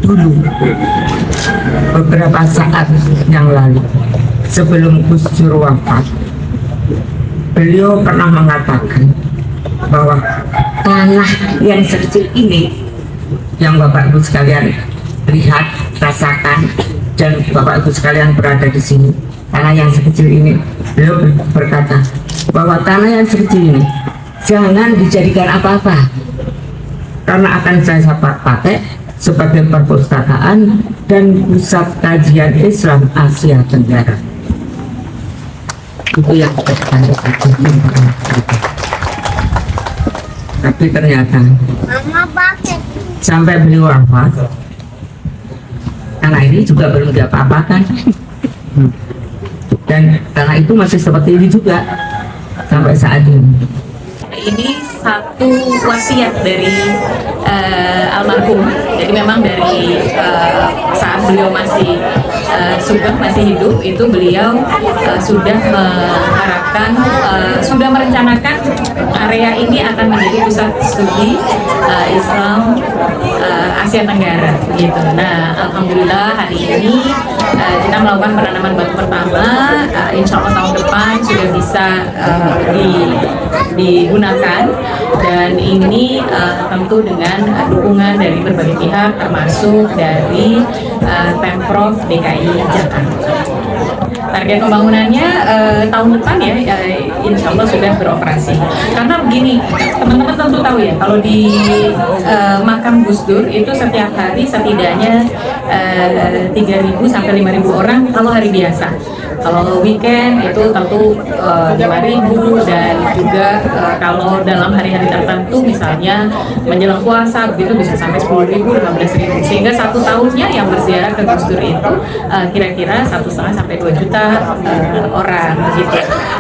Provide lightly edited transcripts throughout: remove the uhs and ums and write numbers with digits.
dulu, beberapa saat yang lalu, sebelum Gus Dur wafat, beliau pernah mengatakan bahwa tanah yang sekecil ini, yang Bapak Ibu sekalian lihat, rasakan, dan Bapak Ibu sekalian berada di sini, tanah yang sekecil ini, beliau berkata bahwa tanah yang sekecil ini jangan dijadikan apa-apa, karena akan saya pakai sebagai perpustakaan dan pusat kajian Islam Asia Tenggara. Itu yang saya tapi ternyata sampai beliau wafat, tanah ini juga belum diapa-apakan, dan tanah itu masih seperti ini juga sampai saat ini. Ini satu wasiat dari almarhum. Jadi memang dari saat beliau masih Sugeng masih hidup, itu beliau sudah mengharapkan, sudah merencanakan area ini akan menjadi pusat studi Islam Asia Tenggara gitu. Nah, alhamdulillah hari ini kita melakukan penanaman batu pertama. Insya Allah tahun depan sudah bisa digunakan, dan ini tentu dengan dukungan dari berbagai pihak termasuk dari Pemprov DKI Jakarta. Target pembangunannya tahun depan ya, insya Allah sudah beroperasi. Karena begini, teman-teman tentu tahu ya, kalau di makam Gus Dur itu setiap hari setidaknya 3.000 sampai 5.000 orang kalau hari biasa. Kalau weekend itu tentu 5.000, dan juga kalau dalam hari-hari tertentu misalnya menjelang puasa begitu bisa sampai 10.000, 15.000, sehingga satu tahunnya yang berziarah ke Gus Dur itu kira-kira 1,5 sampai 2 juta orang gitu.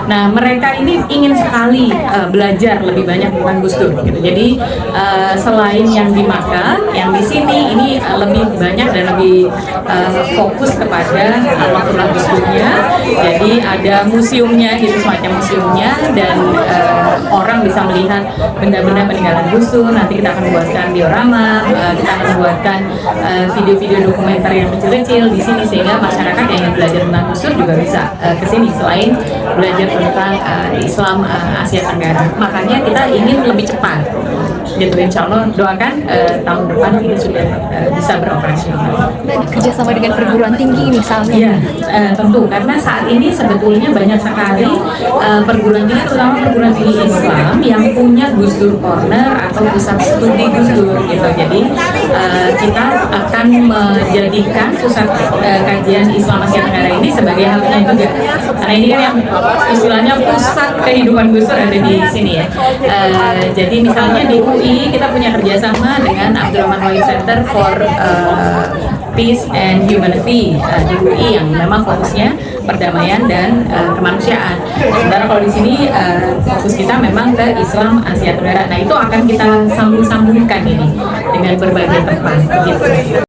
Nah, mereka ini ingin sekali belajar lebih banyak tentang Gus Dur gitu. Jadi selain yang di makam, yang di sini ini lebih banyak dan lebih fokus kepada almarhum Gus Durnya. Jadi ada museumnya, itu semacam museumnya, dan orang bisa melihat benda-benda peninggalan Gus Dur. Nanti kita akan buatkan diorama, kita akan buatkan video-video dokumenter yang kecil-kecil di sini, sehingga masyarakat yang ingin belajar tentang Gus Dur juga bisa ke sini selain belajar tentang Islam Asia Tenggara. Makanya kita ingin lebih cepat gitu, insya Allah doakan tahun depan ini sudah bisa beroperasional. Kerjasama dengan perguruan tinggi misalnya. Iya, tentu, karena saat ini sebetulnya banyak sekali perguruan tinggi, terutama perguruan tinggi Islam yang punya Gus Dur Corner atau pusat studi Gus Dur gitu. Jadi kita akan menjadikan pusat kajian Islam Asia Tenggara ini sebagai halnya juga, karena ini kan yang istilahnya pusat kehidupan Gus Dur ada di sini ya. Jadi misalnya di UI kita punya kerjasama dengan Abdurrahman Wahid Center for Peace and Humanity di UI, yang memang fokusnya perdamaian dan kemanusiaan. Sementara kalau di sini fokus kita memang ke Islam Asia Tenggara. Nah, itu akan kita sambung-sambungkan ini dengan berbagai tempat gitu.